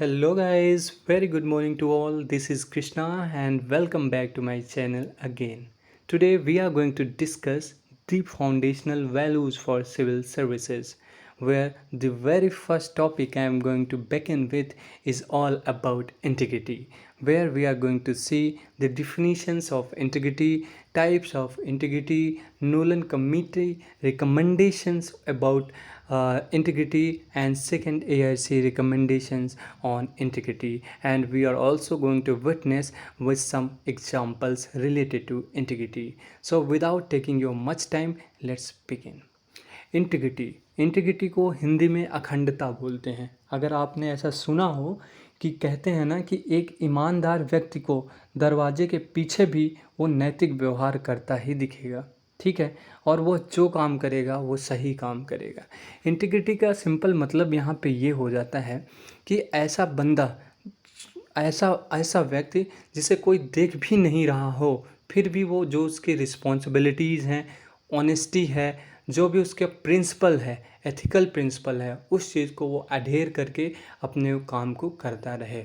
Hello guys, very good morning to all. This is Krishna and welcome back to my channel again. Today we are going to discuss the foundational values for civil services, where the very first topic I am going to begin with is all about integrity, where we are going to see the definitions of integrity, types of integrity, Nolan Committee recommendations about integrity, and second AIC recommendations on integrity, and we are also going to witness with some examples related to integrity. So without taking your much time, let's begin. Integrity को हिंदी में अखंडता बोलते हैं। अगर आपने ऐसा सुना हो कि कहते हैं ना कि एक ईमानदार व्यक्ति को दरवाजे के पीछे भी वो नैतिक व्यवहार करता ही दिखेगा, ठीक है, और वो जो काम करेगा वो सही काम करेगा। इंटीग्रिटी का सिंपल मतलब यहाँ पे ये हो जाता है कि ऐसा बंदा, ऐसा ऐसा व्यक्ति जिसे कोई देख भी नहीं रहा हो, फिर भी वो जो उसकी रिस्पॉन्सिबिलिटीज़ हैं, ऑनेस्टी है, जो भी उसके प्रिंसिपल है, एथिकल प्रिंसिपल है, उस चीज़ को वो अडेयर करके अपने काम को करता रहे।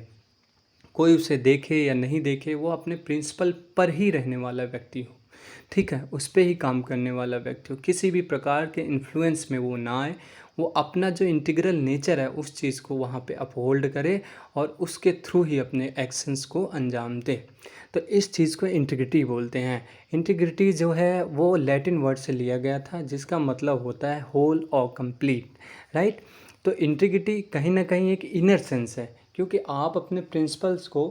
कोई उसे देखे या नहीं देखे, वो अपने प्रिंसिपल पर ही रहने वाला व्यक्ति हो, ठीक है, उस पर ही काम करने वाला व्यक्ति हो, किसी भी प्रकार के इन्फ्लुएंस में वो ना आए, वो अपना जो इंटीग्रल नेचर है उस चीज़ को वहाँ पे अपहोल्ड करे और उसके थ्रू ही अपने एक्शंस को अंजाम दे। तो इस चीज़ को इंटीग्रिटी बोलते हैं। इंटीग्रिटी जो है वो लैटिन वर्ड से लिया गया था, जिसका मतलब होता है होल और कंप्लीट, राइट। तो इंटीग्रिटी कहीं ना कहीं एक इनर सेंस है, क्योंकि आप अपने प्रिंसिपल्स को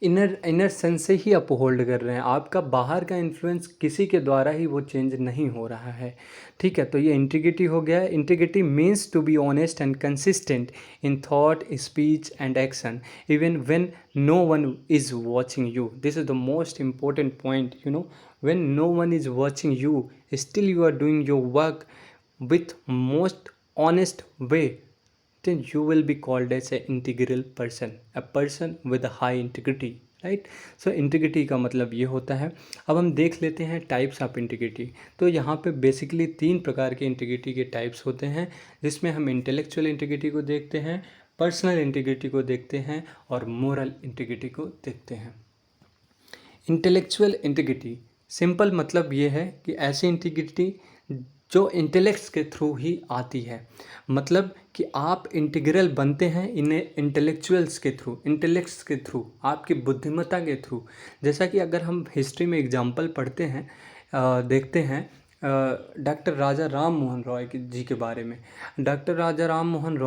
इनर सेंस से ही अपहोल्ड कर रहे हैं। आपका बाहर का इन्फ्लुएंस किसी के द्वारा ही वो चेंज नहीं हो रहा है, ठीक है। तो ये इंटीग्रिटी हो गया है। Integrity means to be honest and consistent in thought, speech and action even when no one is watching you. This is the most important point, when no one is watching you, still you are doing your work with most honest way, then you will be called as an integral person, a person with a high integrity, right. So integrity का मतलब ये होता है। अब हम देख लेते हैं टाइप्स ऑफ इंटीग्रिटी। तो यहाँ पे बेसिकली 3 प्रकार के इंटीग्रिटी के टाइप्स होते हैं, जिसमें हम इंटेलेक्चुअल इंटीग्रिटी को देखते हैं, पर्सनल इंटीग्रिटी को देखते हैं और मोरल इंटीग्रिटी को देखते हैं। इंटेलेक्चुअल इंटीग्रिटी सिंपल मतलब ये है कि ऐसी इंटीग्रिटी जो इंटेलेक्ट्स के थ्रू ही आती है, मतलब कि आप इंटीग्रल बनते हैं इन्हें इंटेलेक्चुअल्स के थ्रू, इंटेलेक्ट्स के थ्रू, आपकी बुद्धिमत्ता के थ्रू। जैसा कि अगर हम हिस्ट्री में एग्जाम्पल पढ़ते हैं, देखते हैं डॉक्टर राजा राम मोहन रॉय जी के बारे में। डॉक्टर राजा राम मोहन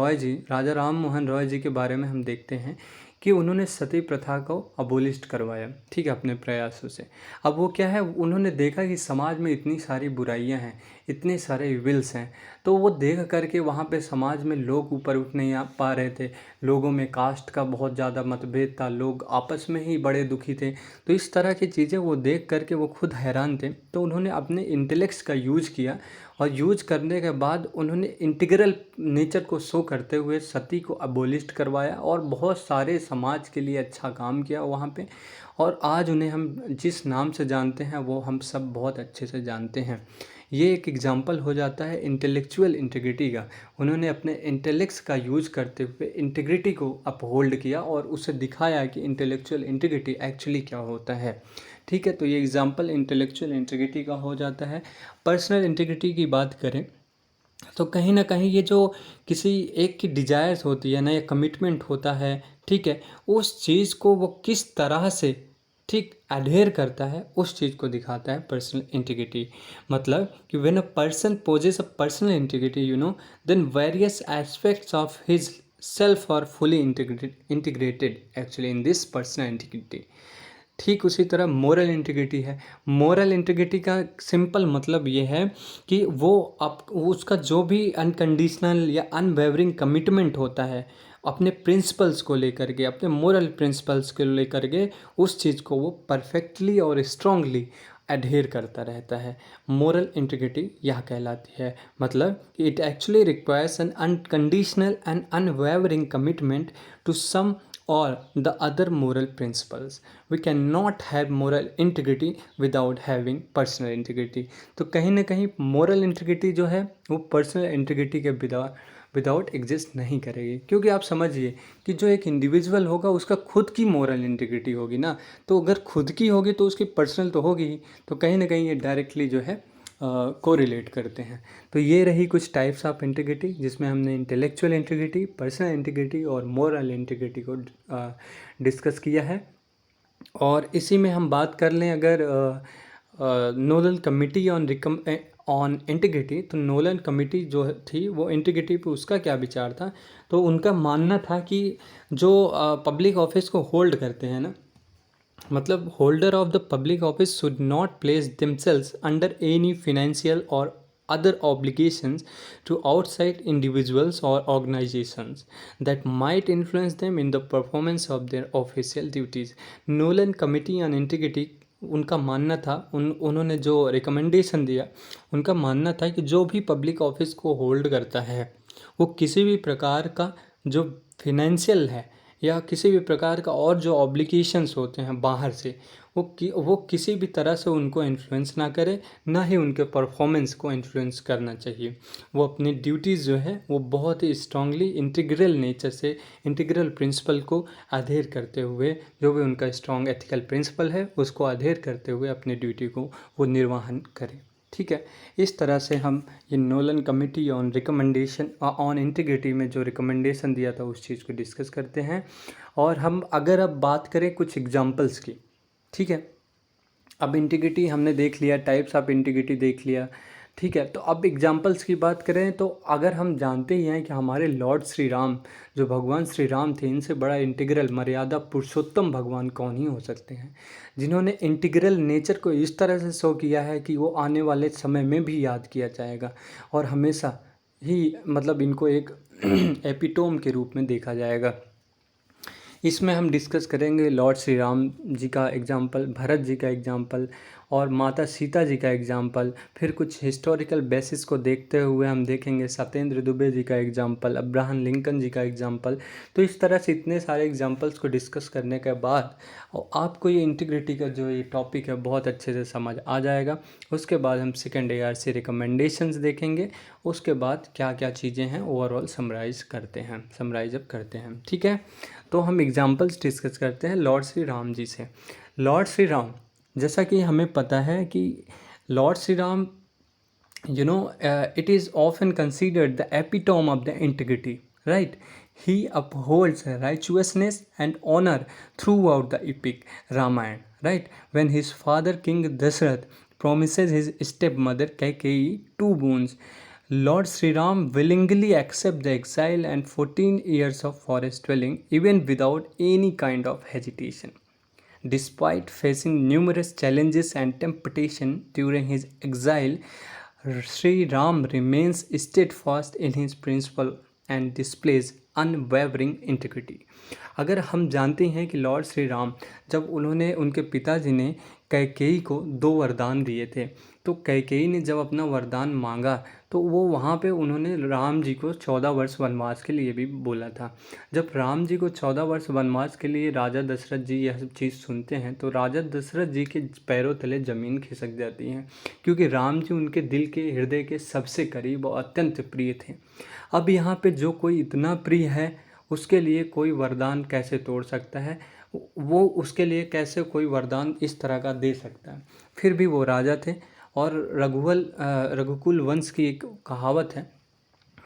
रॉय जी के बारे में हम देखते हैं कि उन्होंने सती प्रथा को अबोलिस्ट करवाया, ठीक है, अपने प्रयासों से। अब वो क्या है, उन्होंने देखा कि समाज में इतनी सारी बुराइयां हैं, इतने सारे विल्स हैं, तो वो देख करके वहाँ पे समाज में लोग ऊपर उठ नहीं आ पा रहे थे, लोगों में कास्ट का बहुत ज़्यादा मतभेद था, लोग आपस में ही बड़े दुखी थे। तो इस तरह की चीज़ें वो देख करके वो खुद हैरान थे। तो उन्होंने अपने इंटेलेक्ट्स का यूज किया और यूज करने के बाद उन्होंने इंटीग्रल नेचर को शो करते हुए सती को अबोलिस्ट करवाया और बहुत सारे समाज के लिए अच्छा काम किया वहाँ पे। और आज उन्हें हम जिस नाम से जानते हैं वो हम सब बहुत अच्छे से जानते हैं। ये एक एग्जांपल हो जाता है इंटेलेक्चुअल इंटीग्रिटी का। उन्होंने अपने इंटेलेक्ट्स का यूज करते हुए इंटीग्रिटी को अपहोल्ड किया और उसे दिखाया कि इंटेलेक्चुअल इंटीग्रिटी एक्चुअली क्या होता है, ठीक है। तो ये एग्जांपल इंटेलेक्चुअल इंटीग्रिटी का हो जाता है। पर्सनल इंटीग्रिटी की बात करें तो कहीं ना कहीं ये जो किसी एक की डिजायर्स होती है ना, या कमिटमेंट होता है, ठीक है, उस चीज़ को वो किस तरह से ठीक एडहेयर करता है, उस चीज़ को दिखाता है पर्सनल इंटीग्रिटी। मतलब कि when a person possesses a personal integrity, then various aspects of his self are fully integrated actually in this personal integrity. ठीक उसी तरह मोरल इंटीग्रिटी है। मोरल इंटीग्रिटी का सिंपल मतलब ये है कि वो उसका जो भी अनकंडीशनल या अनवेवरिंग कमिटमेंट होता है अपने प्रिंसिपल्स को लेकर के, अपने मोरल प्रिंसिपल्स को लेकर के, उस चीज़ को वो परफेक्टली और स्ट्रांगली एडहेयर करता रहता है। मोरल इंटीग्रिटी यह कहलाती है। मतलब it actually requires an unconditional and unwavering commitment to some or the other moral principles. We cannot have moral integrity without having personal integrity. तो कहीं ना कहीं moral integrity जो है वो personal integrity के विदाउट एग्जिस्ट नहीं करेगी। क्योंकि आप समझिए कि जो एक इंडिविजुअल होगा उसका खुद की मॉरल इंटीग्रिटी होगी ना, तो अगर खुद की होगी तो उसकी पर्सनल तो होगी ही, तो कहीं ना कहीं ये डायरेक्टली जो है कोरिलेट करते हैं। तो ये रही कुछ टाइप्स ऑफ इंटीग्रिटी, जिसमें हमने इंटेलेक्चुअल इंटीग्रिटी, पर्सनल इंटीग्रिटी और मोरल इंटीग्रिटी को डिस्कस किया है। और इसी में हम बात कर लें अगर नोडल कमिटी ऑन इंटीग्रिटी, तो नोलन कमिटी जो थी वो इंटीग्रिटी पे उसका क्या विचार था। तो उनका मानना था कि जो पब्लिक ऑफिस को होल्ड करते हैं ना, मतलब holder of the public office should not place themselves under any financial और other obligations to outside individuals or organizations that might influence them in the performance of their official duties. Nolan committee on integrity, उनका मानना था, उन्होंने जो recommendation दिया, उनका मानना था कि जो भी पब्लिक ऑफिस को होल्ड करता है वो किसी भी प्रकार का जो फिनेंशियल है या किसी भी प्रकार का और जो ऑब्लिगेशंस होते हैं बाहर से, वो किसी भी तरह से उनको इन्फ्लुएंस ना करे, ना ही उनके परफॉर्मेंस को इन्फ्लुएंस करना चाहिए। वो अपनी ड्यूटीज़ जो है वो बहुत ही स्ट्रांगली इंटीग्रल नेचर से, इंटीग्रल प्रिंसिपल को अधेर करते हुए, जो भी उनका स्ट्रॉन्ग एथिकल प्रिंसिपल है उसको अधेर करते हुए अपनी ड्यूटी को वो निर्वहन करें। ठीक है, इस तरह से हम ये Nolan committee on recommendation on integrity में जो रिकमेंडेशन दिया था उस चीज़ को डिस्कस करते हैं। और हम अगर अब बात करें कुछ एग्जांपल्स की, ठीक है, अब इंटीग्रिटी हमने देख लिया, टाइप्स ऑफ इंटीग्रिटी देख लिया, ठीक है, तो अब एग्जांपल्स की बात करें तो अगर हम जानते ही हैं कि हमारे लॉर्ड श्री राम, जो भगवान श्री राम थे, इनसे बड़ा इंटीग्रल मर्यादा पुरुषोत्तम भगवान कौन ही हो सकते हैं, जिन्होंने इंटीग्रल नेचर को इस तरह से शो किया है कि वो आने वाले समय में भी याद किया जाएगा और हमेशा ही मतलब इनको एक एपिटोम के रूप में देखा जाएगा। इसमें हम डिस्कस करेंगे लॉर्ड श्री राम जी का एग्जाम्पल, भरत जी का एग्जाम्पल और माता सीता जी का एग्जाम्पल। फिर कुछ हिस्टोरिकल बेसिस को देखते हुए हम देखेंगे सत्येंद्र दुबे जी का एग्जाम्पल, अब्राहम लिंकन जी का एग्जाम्पल। तो इस तरह से इतने सारे एग्जाम्पल्स को डिस्कस करने के बाद आपको ये इंटीग्रिटी का जो ये टॉपिक है बहुत अच्छे से समझ आ जाएगा। उसके बाद हम सेकेंड ARC रिकमेंडेशंस देखेंगे, उसके बाद क्या क्या चीज़ें हैं ओवरऑल समराइज अप करते हैं। ठीक है, तो हम एग्जाम्पल्स डिस्कस करते हैं लॉर्ड श्री राम जी से। लॉर्ड श्री राम, जैसा कि हमें पता है कि Lord Shri Ram it is often considered the epitome of the integrity, right? He upholds righteousness and honor throughout the epic Ramayana, right? When his father King Dashrath promises his stepmother Kaikeyi two boons, Lord Sri Ram willingly accepts the exile and 14 years of forest dwelling even without any kind of hesitation. Despite facing numerous challenges and temptation during his exile, Sri Ram remains steadfast in his principle and displays unwavering integrity. अगर हम जानते हैं कि Lord Shri Ram, जब उन्होंने, उनके पिताजी ने कैकेयी को 2 वरदान दिए थे, तो कैकेयी ने जब अपना वरदान मांगा तो वो वहाँ पे उन्होंने राम जी को 14 वर्ष वनवास के लिए भी बोला था। जब राम जी को 14 वर्ष वनवास के लिए राजा दशरथ जी यह सब चीज़ सुनते हैं तो राजा दशरथ जी के पैरों तले ज़मीन खिसक जाती है, क्योंकि राम जी उनके दिल के, हृदय के सबसे करीब और अत्यंत प्रिय थे। अब यहाँ पे जो कोई इतना प्रिय है उसके लिए कोई वरदान कैसे तोड़ सकता है, वो उसके लिए कैसे कोई वरदान इस तरह का दे सकता है। फिर भी वो राजा थे। और रघुकुल वंश की एक कहावत है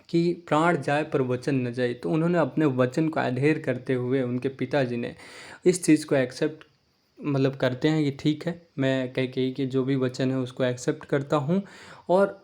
कि प्राण जाए पर वचन न जाए, तो उन्होंने अपने वचन को अधेर करते हुए उनके पिताजी ने इस चीज़ को एक्सेप्ट मतलब करते हैं कि ठीक है, मैं कैकेयी के जो भी वचन है उसको एक्सेप्ट करता हूँ। और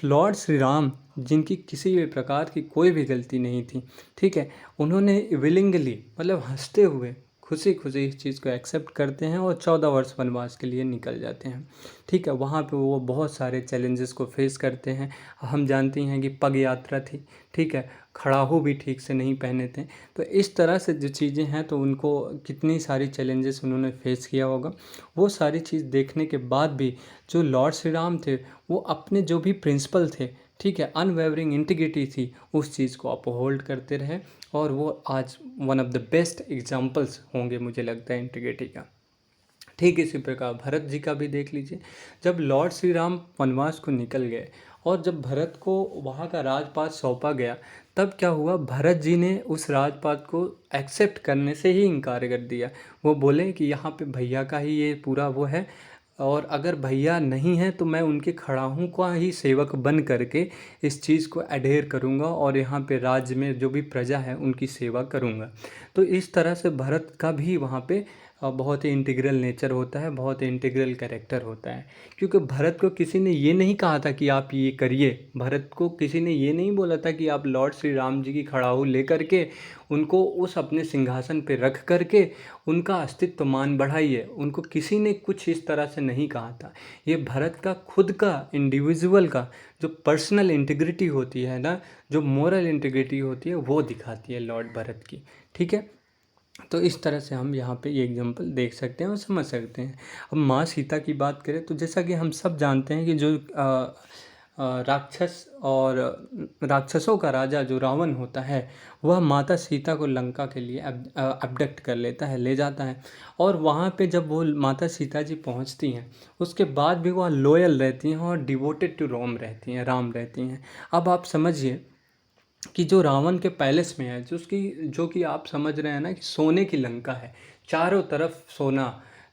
लॉर्ड श्री राम, जिनकी किसी भी प्रकार की कोई भी गलती नहीं थी, ठीक है, उन्होंने विलिंगली मतलब हंसते हुए खुशी खुशी इस चीज़ को एक्सेप्ट करते हैं और 14 वर्ष वनवास के लिए निकल जाते हैं। ठीक है, वहाँ पे वो बहुत सारे चैलेंजेस को फेस करते हैं। हम जानते हैं कि पग यात्रा थी, ठीक है, खड़ाहू भी ठीक से नहीं पहने थे। तो इस तरह से जो चीज़ें हैं तो उनको कितनी सारी चैलेंजेस उन्होंने फेस किया होगा। वो सारी चीज़ देखने के बाद भी जो लॉर्ड श्री राम थे वो अपने जो भी प्रिंसिपल थे, ठीक है, अनवेवरिंग इंटीग्रिटी थी, उस चीज़ को अपहोल्ड करते रहे और वो आज one of the best examples होंगे मुझे लगता है इंटीग्रिटी का। ठीक इसी प्रकार भरत जी का भी देख लीजिए। जब लॉर्ड श्री राम वनवास को निकल गए और जब भरत को वहाँ का राजपाट सौंपा गया तब क्या हुआ, भरत जी ने उस राजपाट को एक्सेप्ट करने से ही इनकार कर दिया। वो बोले कि यहाँ पे भैया का ही ये पूरा वो है, और अगर भैया नहीं है तो मैं उनके खड़ाहूँ का ही सेवक बन करके इस चीज़ को अडेयर करूँगा और यहाँ पे राज्य में जो भी प्रजा है उनकी सेवा करूँगा। तो इस तरह से भरत का भी वहाँ पे बहुत ही इंटीग्रल नेचर होता है, बहुत ही इंटीग्रल कैरेक्टर होता है। क्योंकि भरत को किसी ने ये नहीं कहा था कि आप ये करिए, भरत को किसी ने ये नहीं बोला था कि आप लॉर्ड श्री राम जी की खड़ाऊ लेकर के उनको उस अपने सिंहासन पे रख करके उनका अस्तित्व मान बढ़ाइए, उनको किसी ने कुछ इस तरह से नहीं कहा था। ये भरत का खुद का इंडिविजुअल का जो पर्सनल इंटीग्रिटी होती है ना, जो मोरल इंटीग्रिटी होती है, वो दिखाती है लॉर्ड भरत की। ठीक है, तो इस तरह से हम यहाँ पे ये एग्जांपल देख सकते हैं और समझ सकते हैं। अब माँ सीता की बात करें तो जैसा कि हम सब जानते हैं कि जो राक्षस और राक्षसों का राजा जो रावण होता है, वह माता सीता को लंका के लिए अबडक्ट कर लेता है, ले जाता है। और वहाँ पे जब वो माता सीता जी पहुँचती हैं, उसके बाद भी वह लॉयल रहती हैं और डिवोटेड टू राम रहती हैं, राम रहती हैं। अब आप समझिए कि जो रावण के पैलेस में है, जो कि आप समझ रहे हैं ना कि सोने की लंका है, चारों तरफ सोना,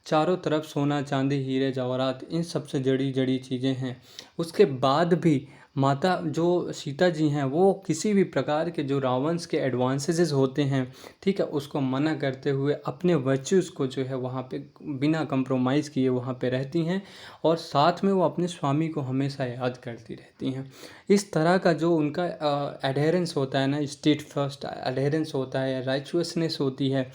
चारों तरफ सोना चांदी हीरे जवाहरात इन सबसे जड़ी जड़ी चीज़ें हैं। उसके बाद भी माता जो सीता जी हैं वो किसी भी प्रकार के जो रावंस के एडवांसेस होते हैं, ठीक है, उसको मना करते हुए अपने वर्च्यूज़ को जो है वहाँ पे बिना कंप्रोमाइज़ किए वहाँ पे रहती हैं, और साथ में वो अपने स्वामी को हमेशा याद करती रहती हैं। इस तरह का जो उनका एडहेरेंस होता है ना, स्टेट फर्स्ट एडहेरेंस होता है, राइचुअसनेस होती है,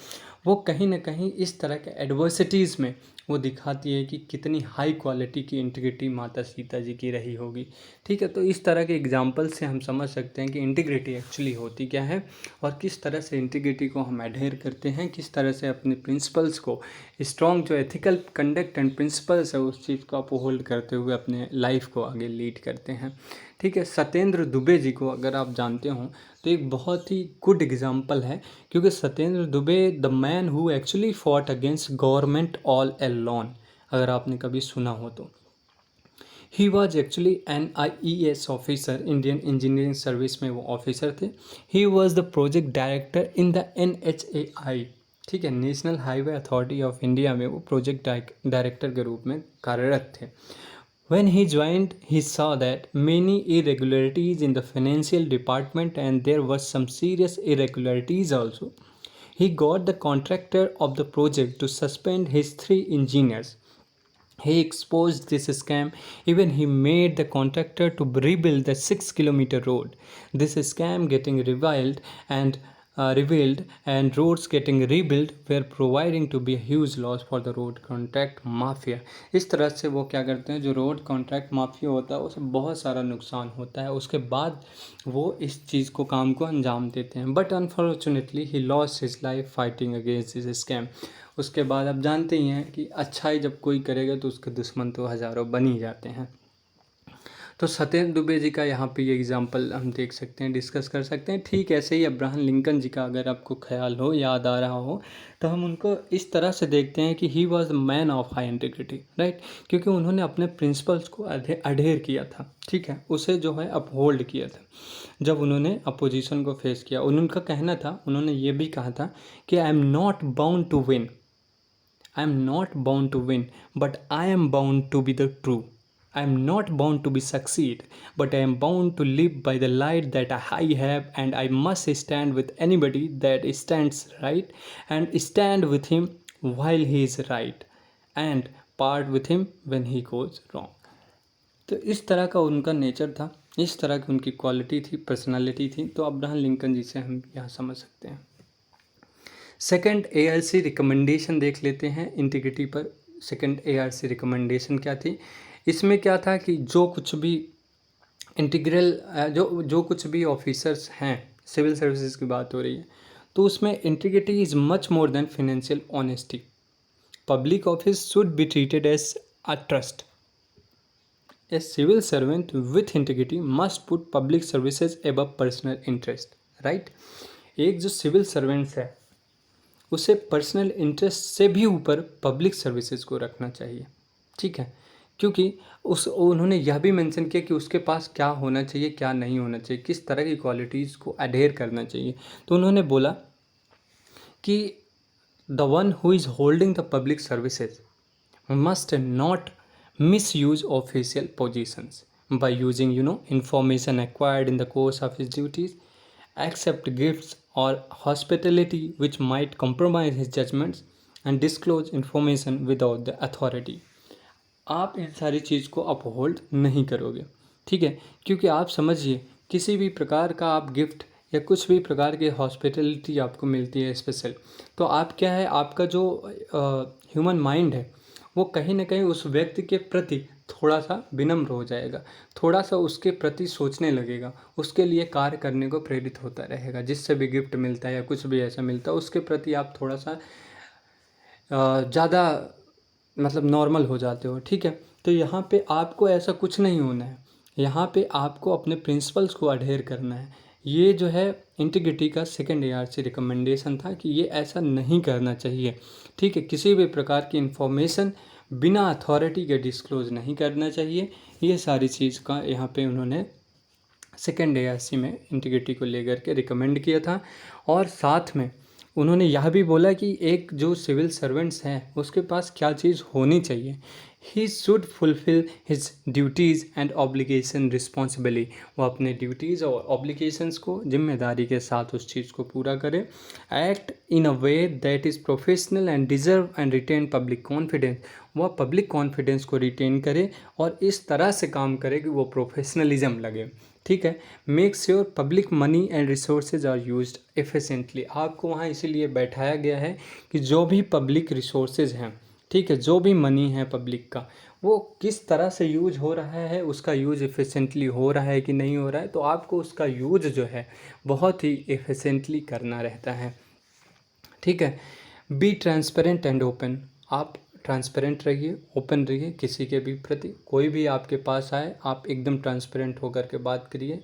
वो कहीं ना कहीं इस तरह के एडवर्सिटीज़ में वो दिखाती है कि कितनी हाई क्वालिटी की इंटीग्रिटी माता सीता जी की रही होगी। ठीक है, तो इस तरह के एग्जाम्पल से हम समझ सकते हैं कि इंटीग्रिटी एक्चुअली होती क्या है और किस तरह से इंटीग्रिटी को हम एडहेर करते हैं, किस तरह से अपने प्रिंसिपल्स को, स्ट्रॉन्ग जो एथिकल कंडक्ट एंड प्रिंसिपल्स है उस चीज़ को अपहोल्ड करते हुए अपने लाइफ को आगे लीड करते हैं। ठीक है, सत्येंद्र दुबे जी को अगर आप जानते हो तो एक बहुत ही गुड एग्जाम्पल है, क्योंकि Satyendra Dubey the man who actually fought against government all alone, अगर आपने कभी सुना हो तो। He was actually an IES officer, Indian engineering service में वो ऑफिसर थे। He was the project director in the NHAI, ठीक है, national highway authority of India में वो प्रोजेक्ट डायरेक्टर के रूप में कार्यरत थे। When he joined, he saw that many irregularities in the financial department and there was some serious irregularities also. He got the contractor of the project to suspend his 3 engineers. He exposed this scam. Even he made the contractor to rebuild the 6 kilometer road. This scam getting revealed and roads getting rebuilt were providing to be a huge loss for the road contract mafia. इस तरह से वो क्या करते हैं, जो road contract mafia होता है उसे बहुत सारा नुकसान होता है, उसके बाद वो इस चीज़ को काम को अंजाम देते हैं। But unfortunately he lost his life fighting against this scam. उसके बाद आप जानते ही हैं कि अच्छाई जब कोई करेगा तो उसके दुश्मन तो हज़ारों बन ही जाते हैं। तो सत्येंद्र दुबे जी का यहाँ पे ये एग्जांपल हम देख सकते हैं, डिस्कस कर सकते हैं। ठीक ऐसे ही अब्राहम लिंकन जी का अगर आपको ख्याल हो, याद आ रहा हो, तो हम उनको इस तरह से देखते हैं कि he was man of high integrity, right, क्योंकि उन्होंने अपने प्रिंसिपल्स को अडेयर किया था, ठीक है, उसे जो है अपहोल्ड किया था। जब उन्होंने अपोजिशन को फेस किया, उनका कहना था, उन्होंने ये भी कहा था कि I am not bound to win, I am not bound to win, but I am bound to be the true. I am not bound to be succeed, but I am bound to live by the light that I have, and I must stand with anybody that stands right, and stand with him while he is right, and part with him when he goes wrong. तो इस तरह का उनका nature था, इस तरह की उनकी क्वालिटी थी, पर्सनालिटी थी। तो अब्राहम लिंकन जी से हम यहाँ समझ सकते हैं। सेकंड ARC रिकमेंडेशन देख लेते हैं इंटीग्रिटी पर। सेकंड ARC रिकमेंडेशन क्या थी, इसमें क्या था कि जो कुछ भी इंटीग्रल जो कुछ भी ऑफिसर्स हैं, सिविल सर्विसेज की बात हो रही है, तो उसमें integrity is much more than financial honesty. Public office should be treated as a trust. A civil servant with integrity must put public services above personal interest, right. एक जो सिविल सर्वेंट्स है उसे पर्सनल इंटरेस्ट से भी ऊपर public services को रखना चाहिए, ठीक है, क्योंकि उस उन्होंने यह भी मेंशन किया कि उसके पास क्या होना चाहिए, क्या नहीं होना चाहिए, किस तरह की क्वालिटीज़ को अडेयर करना चाहिए। तो उन्होंने बोला कि the one who is holding the public services must not misuse official positions by using information acquired in the course of his duties, accept gifts or hospitality which might compromise his judgments, and disclose information without the authority। आप इन सारी चीज़ को uphold नहीं करोगे, ठीक है। क्योंकि आप समझिए, किसी भी प्रकार का आप गिफ्ट या कुछ भी प्रकार की हॉस्पिटलिटी आपको मिलती है स्पेशल, तो आप क्या है, आपका जो ह्यूमन माइंड है वो कहीं ना कहीं उस व्यक्ति के प्रति थोड़ा सा विनम्र हो जाएगा, थोड़ा सा उसके प्रति सोचने लगेगा, उसके लिए कार्य करने को प्रेरित होता रहेगा। जिससे भी गिफ्ट मिलता है या कुछ भी ऐसा मिलता है उसके प्रति आप थोड़ा सा ज़्यादा मतलब नॉर्मल हो जाते हो, ठीक है। तो यहाँ पे आपको ऐसा कुछ नहीं होना है, यहाँ पे आपको अपने प्रिंसिपल्स को अडेयर करना है। ये जो है इंटीग्रिटी का सेकंड ARC रिकमेंडेशन था कि ये ऐसा नहीं करना चाहिए, ठीक है। किसी भी प्रकार की इंफॉर्मेशन बिना अथॉरिटी के डिस्क्लोज नहीं करना चाहिए। ये सारी चीज़ का यहाँ पे उन्होंने सेकेंड ARC में इंटीग्रिटी को लेकर के रिकमेंड किया था। और साथ में उन्होंने यह भी बोला कि एक जो सिविल सर्वेंट्स हैं उसके पास क्या चीज़ होनी चाहिए। He should fulfil his duties and obligation responsibly. वो अपने ड्यूटीज़ और ऑब्लिगेशंस को जिम्मेदारी के साथ उस चीज़ को पूरा करे। Act in a way that is professional and deserve and retain public confidence. वह पब्लिक कॉन्फिडेंस को रिटेन करे और इस तरह से काम करे कि वो प्रोफेशनलिज्म लगे, ठीक है। Make sure public money and resources are used efficiently. आपको वहाँ इसीलिए बैठाया गया है कि जो भी पब्लिक रिसोर्सेज हैं, ठीक है, जो भी मनी है पब्लिक का, वो किस तरह से यूज हो रहा है, उसका यूज एफिशिएंटली हो रहा है कि नहीं हो रहा है। तो आपको उसका यूज जो है बहुत ही एफिशिएंटली करना रहता है, ठीक है। Be transparent and open. आप ट्रांसपेरेंट रहिए, ओपन रहिए, किसी के भी प्रति कोई भी आपके पास आए आप एकदम ट्रांसपेरेंट होकर के बात करिए,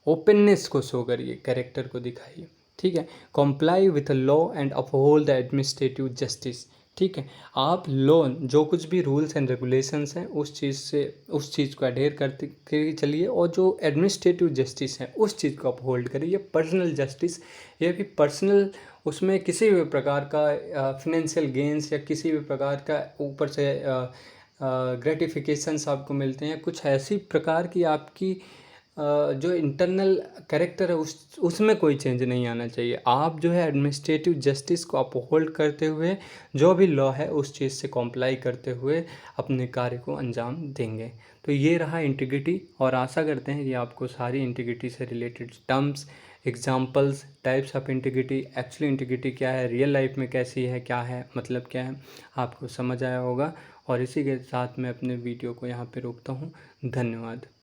ओपननेस को शो करिए, कैरेक्टर को दिखाइए, ठीक है। Comply with law and uphold the administrative justice, ठीक है। आप लॉ जो कुछ भी रूल्स एंड रेगुलेशंस हैं उस चीज़ को अडेयर करते के चलिए, और जो एडमिनिस्ट्रेटिव जस्टिस है उस चीज़ को अपहोल्ड करिए। पर्सनल जस्टिस, ये भी पर्सनल, उसमें किसी भी प्रकार का फिनेंशियल गेंस या किसी भी प्रकार का ऊपर से ग्रेटिफिकेशंस आपको मिलते हैं, कुछ ऐसी प्रकार की आपकी जो इंटरनल कैरेक्टर है उसमें कोई चेंज नहीं आना चाहिए। आप जो है एडमिनिस्ट्रेटिव जस्टिस को अपहोल्ड करते हुए जो भी लॉ है उस चीज़ से कॉम्प्लाई करते हुए अपने कार्य को अंजाम देंगे। तो ये रहा इंटीग्रिटी, और आशा करते हैं कि आपको सारी इंटीग्रिटी से related terms, examples, types of integrity, actually integrity क्या है, रियल लाइफ में कैसी है, क्या है, मतलब क्या है, आपको समझ आया होगा। और इसी के साथ मैं अपने वीडियो को यहाँ पे रोकता हूँ। धन्यवाद।